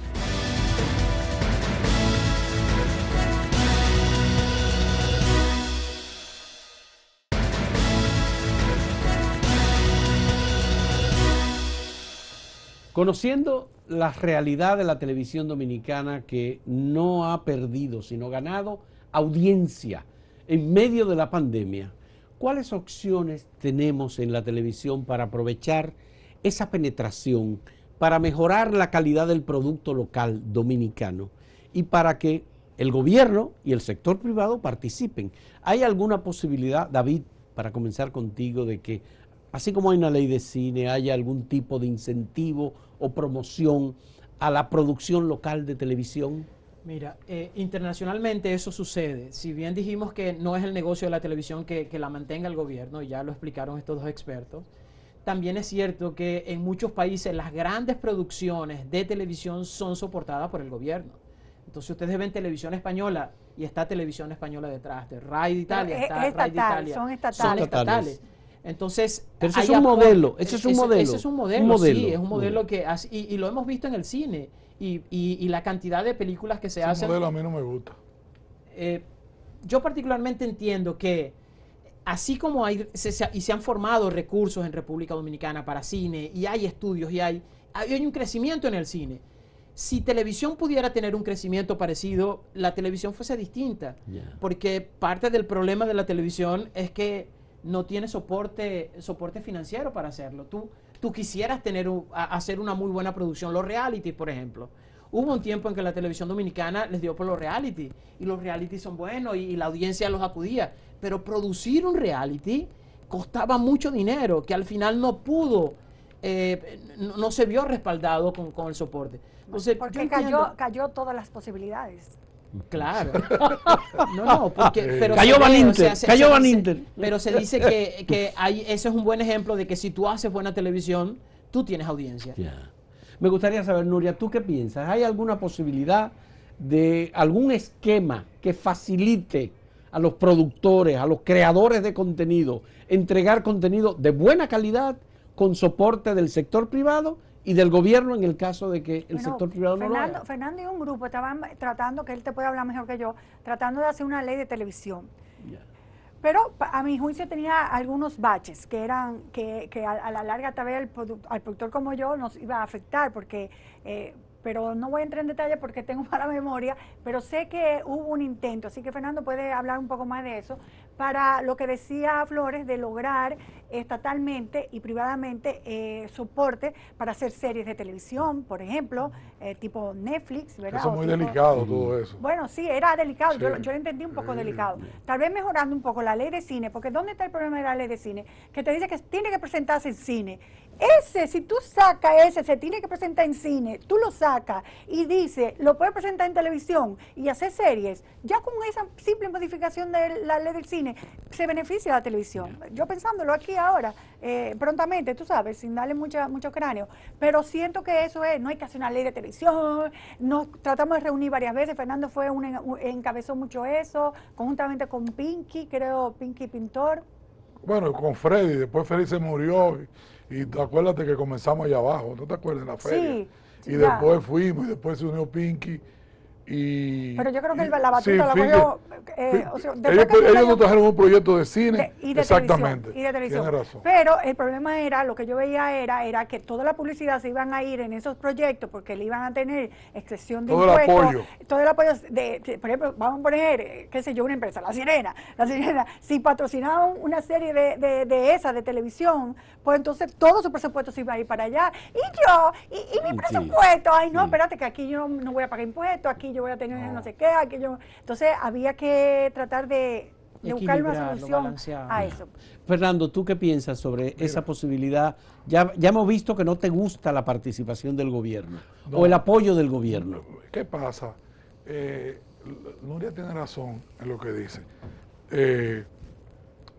Conociendo la realidad de la televisión dominicana, que no ha perdido, sino ganado audiencia en medio de la pandemia, ¿cuáles opciones tenemos en la televisión para aprovechar esa penetración, para mejorar la calidad del producto local dominicano y para que el gobierno y el sector privado participen? ¿Hay alguna posibilidad, David, para comenzar contigo, de que así como hay una ley de cine, haya algún tipo de incentivo o promoción a la producción local de televisión? Mira, internacionalmente eso sucede. Si bien dijimos que no es el negocio de la televisión que la mantenga el gobierno, y ya lo explicaron estos dos expertos, también es cierto que en muchos países las grandes producciones de televisión son soportadas por el gobierno. Entonces ustedes ven televisión española y está televisión española detrás, de RAI de Italia, está RAI de Italia. Son estatales. Son estatales. Entonces, pero ese es hay un aporte. modelo, ese es un modelo. Ese es un modelo, sí, es un modelo que hace, y lo hemos visto en el cine, y la cantidad de películas que se Ese hacen. modelo a mí no me gusta. Yo particularmente entiendo que así como se han formado recursos en República Dominicana para cine, y hay estudios, y hay un crecimiento en el cine. Si televisión pudiera tener un crecimiento parecido, la televisión fuese distinta. Porque parte del problema de la televisión es que no tiene soporte financiero para hacerlo. Tú quisieras hacer una muy buena producción. Los realities, por ejemplo. Hubo un tiempo en que la televisión dominicana les dio por los reality, y los reality son buenos, y la audiencia los acudía, pero producir un reality costaba mucho dinero, que al final no pudo, no se vio respaldado con el soporte. Entonces, porque cayó todas las posibilidades. Claro. No, porque pero cayó Van Inter, cayó Van Inter. Pero se dice que ese es un buen ejemplo de que si tú haces buena televisión, tú tienes audiencia. Me gustaría saber, Nuria, ¿tú qué piensas? ¿Hay alguna posibilidad de algún esquema que facilite a los productores, a los creadores de contenido, entregar contenido de buena calidad con soporte del sector privado y del gobierno en el caso de que el sector privado no lo haga? Fernando y un grupo estaban tratando, que él te puede hablar mejor que yo, tratando de hacer una ley de televisión. Pero a mi juicio tenía algunos baches que eran que a la larga tal vez al productor como yo nos iba a afectar, porque pero no voy a entrar en detalle porque tengo mala memoria, pero sé que hubo un intento, así que Fernando puede hablar un poco más de eso, para lo que decía Flores, de lograr estatalmente y privadamente soporte para hacer series de televisión, por ejemplo, tipo Netflix, ¿verdad? Eso es muy delicado todo eso. Bueno, sí, era delicado, Sí. yo lo entendí un poco delicado. Tal vez mejorando un poco la ley de cine, porque ¿dónde está el problema de la ley de cine? Que te dice que tiene que presentarse en cine. Si tú sacas se tiene que presentar en cine, tú lo sacas y dice, lo puedes presentar en televisión y hacer series, ya con esa simple modificación de la ley del cine, se beneficia la televisión. Yo pensándolo aquí ahora, prontamente, tú sabes, sin darle mucho cráneo, pero siento que eso no hay que hacer una ley de televisión, nos tratamos de reunir varias veces, Fernando encabezó mucho eso, conjuntamente con Pinky, creo, Pinky Pintor. Bueno, con Freddy, después Freddy se murió y acuérdate que comenzamos allá abajo, ¿no te acuerdas? En la feria. Sí, y después fuimos y después se unió Pinky. Pero yo creo que la batuta la cogió. Ellos nos trajeron un proyecto de cine. Y de exactamente. Televisión, y de televisión. Tiene razón. Pero el problema era, lo que yo veía era que toda la publicidad se iban a ir en esos proyectos porque le iban a tener excepción de todo impuestos. El apoyo. Todo el apoyo. Por ejemplo, vamos a poner, qué sé yo, una empresa, La Sirena. Si patrocinaban una serie de televisión, pues entonces todo su presupuesto se iba a ir para allá. Y mi presupuesto, ay no, espérate que aquí yo no voy a pagar impuestos, aquí yo voy a tener no sé qué, aquí yo... Entonces había que tratar de buscar una solución a eso. Fernando, ¿tú qué piensas sobre esa posibilidad? Ya hemos visto que no te gusta la participación del gobierno o el apoyo del gobierno. ¿Qué pasa? Nuria tiene razón en lo que dice.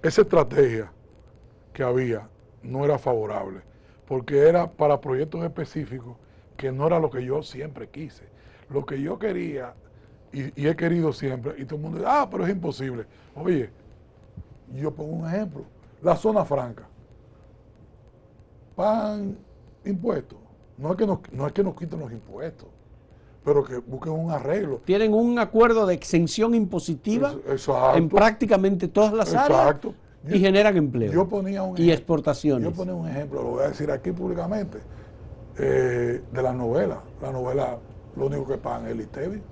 Esa estrategia que había no era favorable, porque era para proyectos específicos que no era lo que yo siempre quise. Lo que yo quería y he querido siempre, y todo el mundo dice, pero es imposible. Oye, yo pongo un ejemplo, la zona franca, pagan impuestos, no es que nos quiten los impuestos, pero que busquen un arreglo. Tienen un acuerdo de exención impositiva en prácticamente todas las áreas y generan empleo y exportaciones. Yo ponía un ejemplo, lo voy a decir aquí públicamente, de la novela. La novela, lo único que pagan es el ITEVI.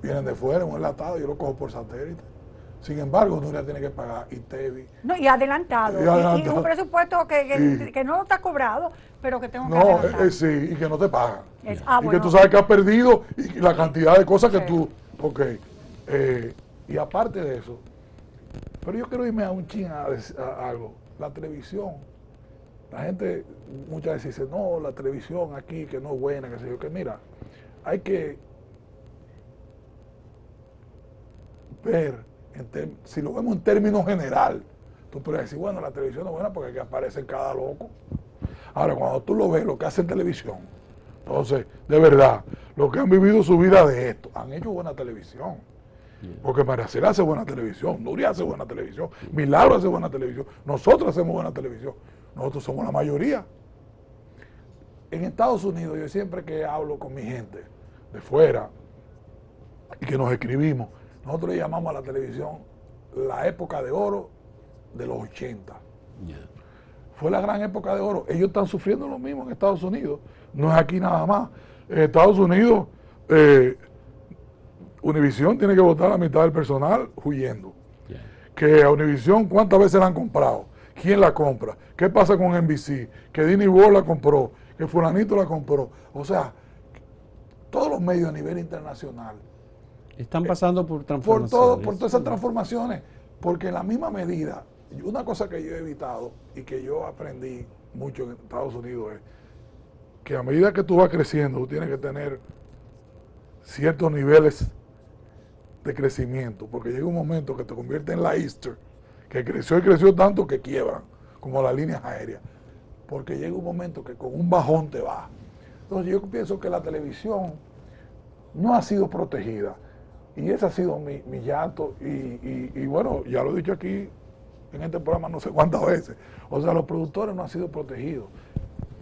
Vienen de fuera, un enlatado, yo lo cojo por satélite. Sin embargo, Nuria tiene que pagar ITEVI. No, y adelantado. Y un presupuesto que no está cobrado, pero que tengo que adelantar. Sí, y que no te pagan. Y bueno, que tú sabes que has perdido y la cantidad de cosas que tú... Ok. Y aparte de eso, pero yo quiero irme a un chin a algo. La televisión. La gente muchas veces dice, no, la televisión aquí, que no es buena, que sé yo, que mira, hay que ver, si lo vemos en términos general, tú puedes decir, bueno, la televisión es buena porque aquí aparece cada loco. Ahora, cuando tú lo ves, lo que hace en televisión, entonces, de verdad, los que han vivido su vida de esto, han hecho buena televisión. Porque Maricela hace buena televisión, Nuria hace buena televisión, Milagro hace buena televisión, nosotros hacemos buena televisión, nosotros somos la mayoría. En Estados Unidos, yo siempre que hablo con mi gente de fuera y que nos escribimos, nosotros le llamamos a la televisión la época de oro de los 80. Fue la gran época de oro. Ellos están sufriendo lo mismo en Estados Unidos, no es aquí nada más. En Estados Unidos, Univisión tiene que votar a la mitad del personal huyendo. Que a Univisión, ¿cuántas veces la han comprado? ¿Quién la compra? ¿Qué pasa con NBC? Que Disney World la compró, que fulanito la compró. O sea, todos los medios a nivel internacional están pasando por transformaciones. por todas esas transformaciones, porque en la misma medida, una cosa que yo he evitado y que yo aprendí mucho en Estados Unidos es que a medida que tú vas creciendo, tú tienes que tener ciertos niveles de crecimiento, porque llega un momento que te convierte en la Easter, que creció y creció tanto que quiebran, como las líneas aéreas, porque llega un momento que con un bajón te va. Entonces yo pienso que la televisión no ha sido protegida, y ese ha sido mi llanto, y bueno, ya lo he dicho aquí en este programa no sé cuántas veces, o sea, los productores no han sido protegidos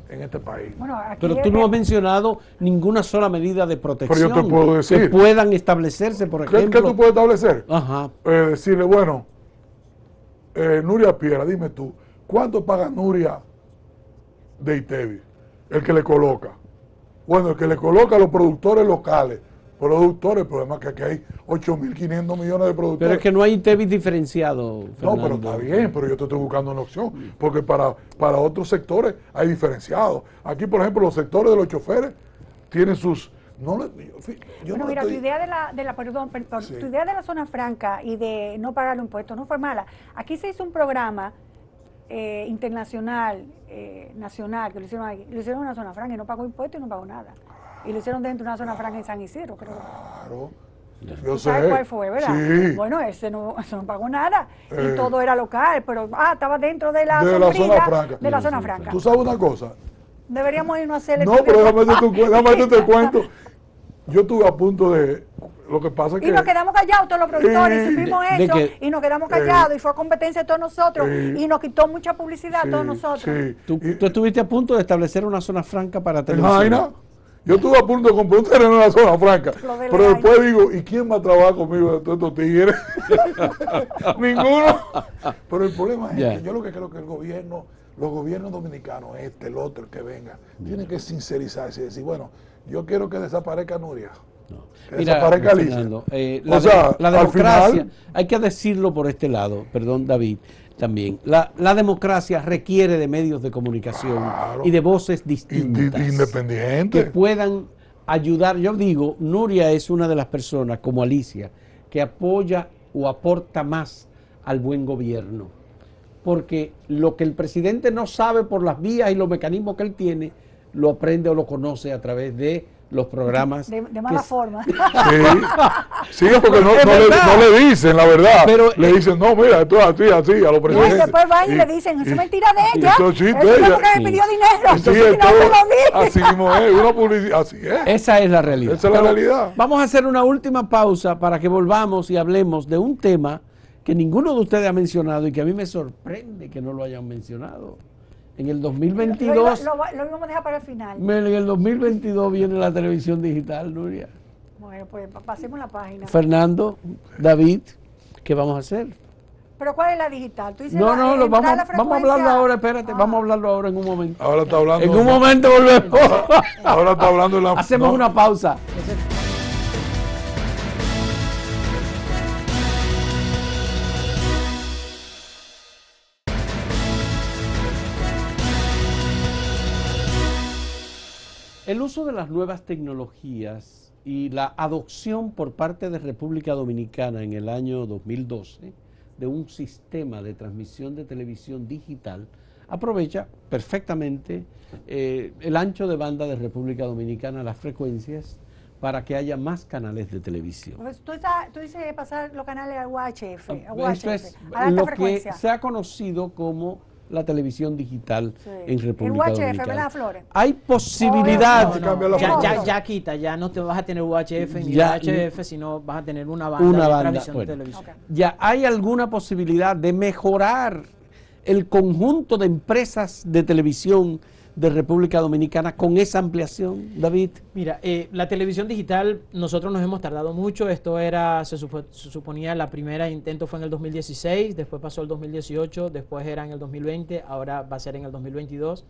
en este país. Bueno, aquí Pero tú no has mencionado ninguna sola medida de protección Pero yo te puedo decir, que puedan establecerse, por ejemplo. ¿Qué tú puedes establecer? Ajá. Decirle, bueno, Nuria Piera, dime tú, ¿cuánto paga Nuria de ITEVI? El que le coloca. Bueno, el que le coloca a los productores locales. El problema es que aquí hay 8.500 millones de productores. Pero es que no hay ITEVI diferenciado, Fernando. No, pero está bien, pero yo te estoy buscando una opción, porque para otros sectores hay diferenciados. Aquí, por ejemplo, los sectores de los choferes tienen sus... Bueno, mira, tu idea Sí. tu idea de la zona franca y de no pagar los impuestos no fue mala. Aquí se hizo un programa internacional, nacional, que lo hicieron aquí. Lo hicieron en una zona franca y no pagó impuestos y no pagó nada. Y lo hicieron dentro de una zona franca en San Isidro, creo. Claro. ¿Tú sabes cuál fue, verdad? Sí. Bueno, eso no pagó nada. Y todo era local, pero estaba dentro de la zona franca. De la zona franca. ¿Tú sabes una cosa? Deberíamos irnos a hacer el No, pero déjame decirte cuento. Yo estuve a punto de... Lo que pasa es que... Y nos quedamos callados todos los productores, supimos de eso, que- y nos quedamos callados, y fue competencia de todos nosotros, y nos quitó mucha publicidad a todos Sí, nosotros. sí. Tú estuviste a punto de establecer una zona franca para En televisión. Jaina, yo estuve a punto de comprar un terreno en la zona franca, Lo de la pero después Jaina. digo, ¿y quién va a trabajar conmigo de todos estos tigres? Ninguno. Pero el problema es Ya. que yo lo que creo que el gobierno, los gobiernos dominicanos, el otro, el que venga, tienen que sincerizarse y decir, bueno, yo quiero que desaparezca Nuria. No. Que Mira, desaparezca Alicia. Fernando, O sea, la al democracia, final- hay que decirlo por este lado, perdón David, también, la democracia requiere de medios de comunicación Claro. y de voces distintas que Independiente. puedan ayudar. Yo digo, Nuria es una de las personas, como Alicia, que apoya o aporta más al buen gobierno, porque lo que el presidente no sabe por las vías y los mecanismos que él tiene, lo aprende o lo conoce a través de los programas. De mala que- forma. Sí, porque no, Es no verdad. le dicen la verdad. Pero, le dicen, no, mira, esto es así, a los No, y presidentes. después van y le dicen, eso es mentira de ella. Eso sí, Eso de es ella. porque me pidió dinero. Sí, y no esto- se lo di. así mismo es, una publicidad, así es. Esa es la realidad. Esa es la Pero realidad. Vamos a hacer una última pausa para que volvamos y hablemos de un tema que ninguno de ustedes ha mencionado y que a mí me sorprende que no lo hayan mencionado. En el 2022, Lo íbamos a dejar para el final. en el 2022 viene la televisión digital, Nuria. Bueno, pues pasemos la página. Fernando, David, ¿qué vamos a hacer? Pero ¿cuál es la digital? Tú dices No, no, entrar vamos la a hablarlo frecuencia. ahora, espérate, Ah. vamos a hablarlo ahora en un momento. Ahora está hablando. En un momento volvemos. Ahora está hablando de la. Hacemos no, una pausa. El uso de las nuevas tecnologías y la adopción por parte de República Dominicana en el año 2012 de un sistema de transmisión de televisión digital aprovecha perfectamente el ancho de banda de República Dominicana, las frecuencias, para que haya más canales de televisión. Pues tú dices pasar los canales al UHF, a Esto es la alta lo que frecuencia. se ha conocido como la televisión digital Sí. en República El UHF, Dominicana. ¿verdad, Flores? Hay posibilidad. No, cambia la forma. Ya quita, ya no te vas a tener UHF ni Ya, UHF, sino vas a tener una banda Una de banda, transmisión bueno. de televisión. Ok. ¿Ya hay alguna posibilidad de mejorar el conjunto de empresas de televisión de República Dominicana con esa ampliación, David? Mira, la televisión digital, nosotros nos hemos tardado mucho. Esto era, se suponía, la primera intento fue en el 2016, después pasó el 2018, después era en el 2020, ahora va a ser en el 2022.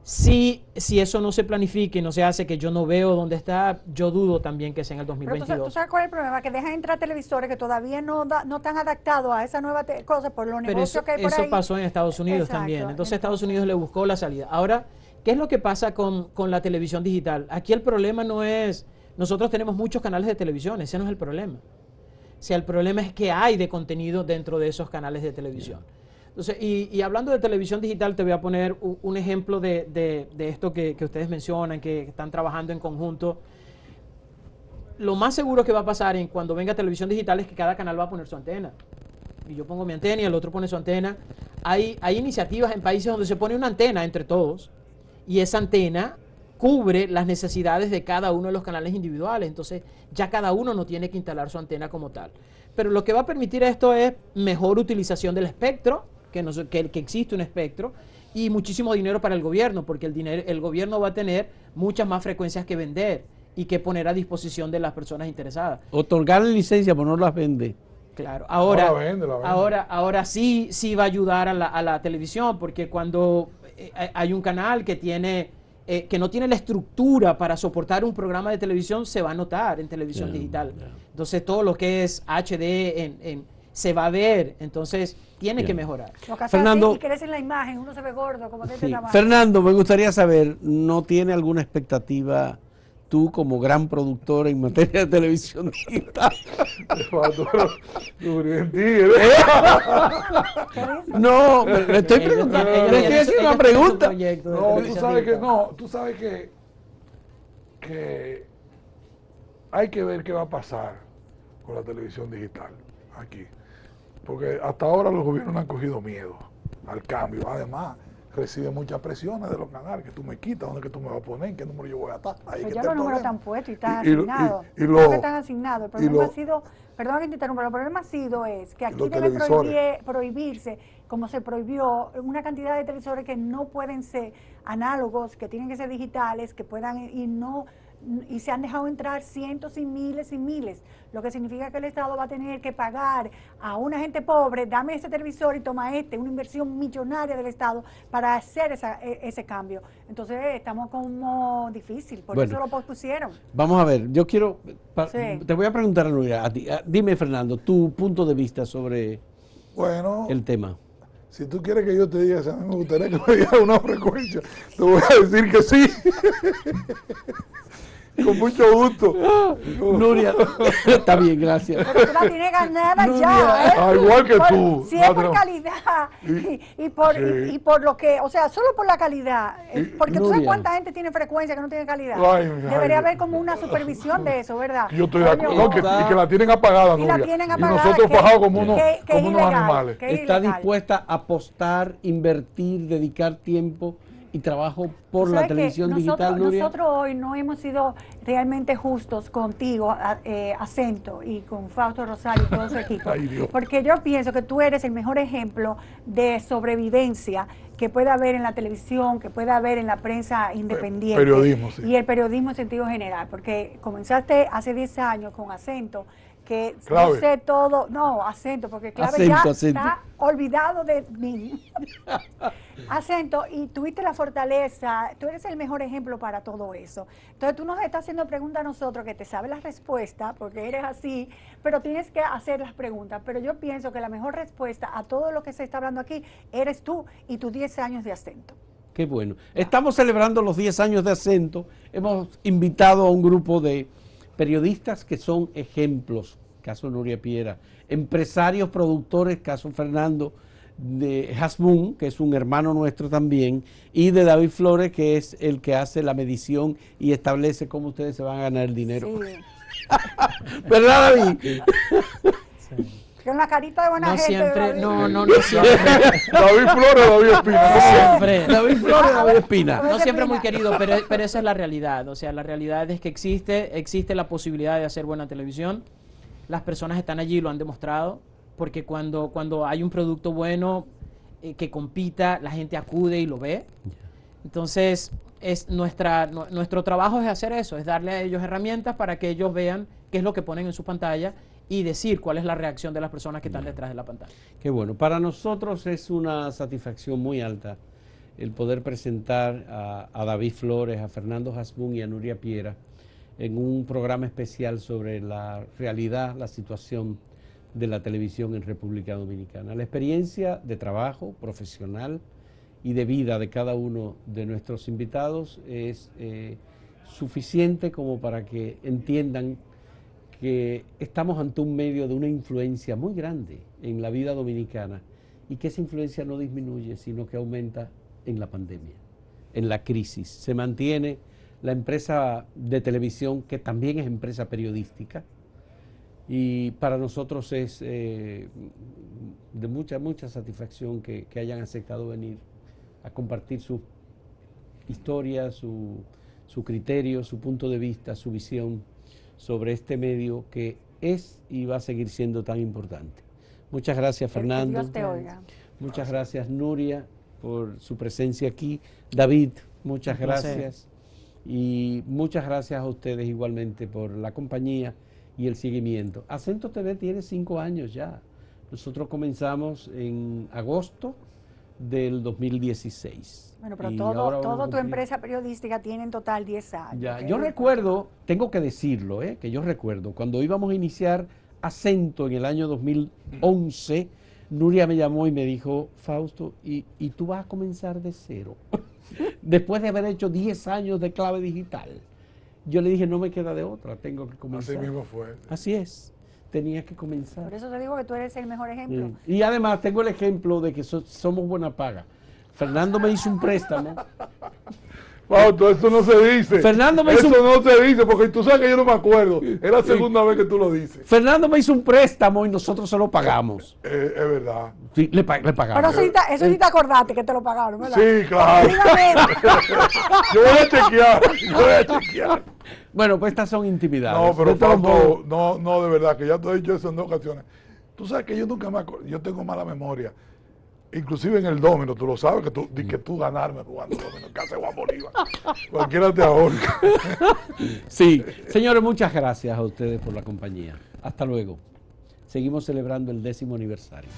Si eso no se planifica y no se hace, que yo no veo dónde está, yo dudo también que sea en el Pero tú 2022. sabes cuál es el problema, que dejan entrar televisores que todavía no están adaptados a esa nueva cosa por los Pero negocios que hay por eso ahí. pasó en Estados Unidos Exacto. también. Entonces Estados Unidos le buscó la salida. Ahora, ¿qué es lo que pasa con la televisión digital? Aquí el problema no es, nosotros tenemos muchos canales de televisión, ese no es el problema. O sea, el problema es que hay de contenido dentro de esos canales de televisión. Entonces, y hablando de televisión digital, te voy a poner un ejemplo de esto que ustedes mencionan, que están trabajando en conjunto. Lo más seguro que va a pasar cuando venga televisión digital es que cada canal va a poner su antena. Y yo pongo mi antena y el otro pone su antena. Hay iniciativas en países donde se pone una antena entre todos y esa antena cubre las necesidades de cada uno de los canales individuales. Entonces ya cada uno no tiene que instalar su antena como tal. Pero lo que va a permitir esto es mejor utilización del espectro, que existe un espectro, y muchísimo dinero para el gobierno, porque el gobierno va a tener muchas más frecuencias que vender y que poner a disposición de las personas interesadas. Otorgarle licencia, pero no las vende. Claro, La vende. ahora sí va a ayudar a la televisión, porque cuando hay un canal que no tiene la estructura para soportar un programa de televisión, se va a notar en televisión digital. Entonces todo lo que es HD se va a ver, entonces tiene que mejorar. Lo que hace Fernando, así y crece en la imagen, uno se ve gordo, como de este Sí. tamaño. Fernando, me gustaría saber, ¿no tiene alguna expectativa tú como gran productor en materia de televisión digital? No, le estoy preguntando, le estoy haciendo una pregunta. No, tú sabes que hay que ver qué va a pasar con la televisión digital aquí. Porque hasta ahora los gobiernos no han cogido miedo al cambio. Además, recibe muchas presiones de los canales, que tú me quitas, dónde que tú me vas a poner, en qué número yo voy a estar. Ahí Pero que ya está los el números problema. están puestos y están Y lo- asignados. y Creo que lo- están asignados. El y problema lo- ha sido, perdón que te interrumpa, pero el problema ha sido que aquí los debe televisores. prohibirse, como se prohibió, una cantidad de televisores que no pueden ser análogos, que tienen que ser digitales, que puedan y se han dejado entrar cientos y miles, lo que significa que el Estado va a tener que pagar a una gente pobre, dame ese televisor y toma una inversión millonaria del Estado para hacer ese cambio. Entonces estamos como difícil, por Bueno. eso lo pospusieron. Vamos a ver, yo quiero, Sí. te voy a preguntar a ti. Dime, Fernando, tu punto de vista sobre Bueno, el tema. si tú quieres que yo te diga, a mí me gustaría que me digas una frecuencia, te voy a decir que sí. Con mucho gusto. Nuria, está bien, gracias. Pero tú la tienes ganada Nuria, ya, ¿eh? igual que tú. Si es por Madre- calidad Sí. y por lo que, o sea, solo por la calidad. Porque tú sabes Nuria. cuánta gente tiene frecuencia que no tiene calidad. Ay, Debería ay. haber como una supervisión de eso, ¿verdad? Yo estoy de Coño, acuerdo. No, y que la tienen apagada, y la Nuria. tienen Y apagada, nosotros que- fajados como unos, que es como unos ilegal, animales. que es ¿Está ilegal. dispuesta a apostar, invertir, dedicar tiempo y trabajo por Tú la sabes que televisión digital, nosotros, Nuria? nosotros hoy no hemos sido realmente justos contigo, Acento, y con Fausto Rosario y todo su equipo. Ay, Dios. Porque yo pienso que tú eres el mejor ejemplo de sobrevivencia que puede haber en la televisión, que puede haber en la prensa independiente. Periodismo, sí. Y el periodismo en sentido general. Porque comenzaste hace 10 años con Acento, que Clave. no sé todo, no, Acento, porque Clave Acento, ya Acento. está olvidado de mí. Acento, y tuviste la fortaleza, tú eres el mejor ejemplo para todo eso. Entonces tú nos estás haciendo preguntas a nosotros que te sabes la respuesta, porque eres así, pero tienes que hacer las preguntas. Pero yo pienso que la mejor respuesta a todo lo que se está hablando aquí eres tú y tus 10 años de Acento. Qué bueno. Estamos celebrando los 10 años de Acento. Hemos invitado a un grupo de periodistas que son ejemplos, caso Nuria Piera, empresarios, productores, caso Fernando, de Hasbun, que es un hermano nuestro también, y de David Flores, que es el que hace la medición y establece cómo ustedes se van a ganar el dinero. Sí. ¿Verdad, David? Sí. Con la carita de buena No gente. siempre, David. no siempre. David Flores, David Espina. No siempre. David Flores, David Espina. No siempre muy querido, pero esa es la realidad. O sea, la realidad es que existe la posibilidad de hacer buena televisión. Las personas están allí, lo han demostrado, porque cuando hay un producto bueno que compita, la gente acude y lo ve. Entonces, nuestro trabajo es hacer eso, es darle a ellos herramientas para que ellos vean qué es lo que ponen en su pantalla y decir cuál es la reacción de las personas que están detrás de la pantalla. Qué bueno. Para nosotros es una satisfacción muy alta el poder presentar a David Flores, a Fernando Hasbún y a Nuria Piera en un programa especial sobre la realidad, la situación de la televisión en República Dominicana. La experiencia de trabajo profesional y de vida de cada uno de nuestros invitados es suficiente como para que entiendan que estamos ante un medio de una influencia muy grande en la vida dominicana y que esa influencia no disminuye, sino que aumenta en la pandemia, en la crisis. Se mantiene la empresa de televisión, que también es empresa periodística, y para nosotros es de mucha satisfacción que hayan aceptado venir a compartir su historia, su criterio, su punto de vista, su visión sobre este medio que es y va a seguir siendo tan importante. Muchas gracias, Fernando. Que Dios te oiga. Muchas gracias, Nuria, por su presencia aquí. David, muchas gracias. Y muchas gracias a ustedes igualmente por la compañía y el seguimiento. Acento TV tiene 5 años ya. Nosotros comenzamos en agosto del 2016. Bueno, pero todo tu empresa periodística tiene en total 10 años. Ya, ¿okay? yo recuerdo, tengo que decirlo, que yo recuerdo, cuando íbamos a iniciar Acento en el año 2011, Nuria me llamó y me dijo, Fausto, ¿y tú vas a comenzar de cero? Después de haber hecho 10 años de clave digital. Yo le dije, no me queda de otra, tengo que comenzar. Así mismo fue. Así es, tenía que comenzar. Por eso te digo que tú eres el mejor ejemplo. Y además tengo el ejemplo de que somos buena paga. Fernando me hizo un préstamo. Fausto, eso no se dice. Fernando me eso hizo no se dice, porque tú sabes que yo no me acuerdo. Es la segunda vez que tú lo dices. Fernando me hizo un préstamo y nosotros se lo pagamos. Es verdad. Sí, le pagamos. Pero eso sí te acordaste que te lo pagaron, ¿verdad? Sí, claro. Dígame. Yo voy a chequear. Bueno, pues estas son intimidades. No, pero De todos modos, Fausto, no, de verdad, que ya te he dicho eso en 2 ocasiones. Tú sabes que yo nunca me acuerdo, yo tengo mala memoria. Inclusive en el domino, tú lo sabes, que tú ganarme jugando domino, en casa de Juan Bolívar. Cualquiera te ahorca. Sí, señores, muchas gracias a ustedes por la compañía. Hasta luego. Seguimos celebrando el 10º aniversario.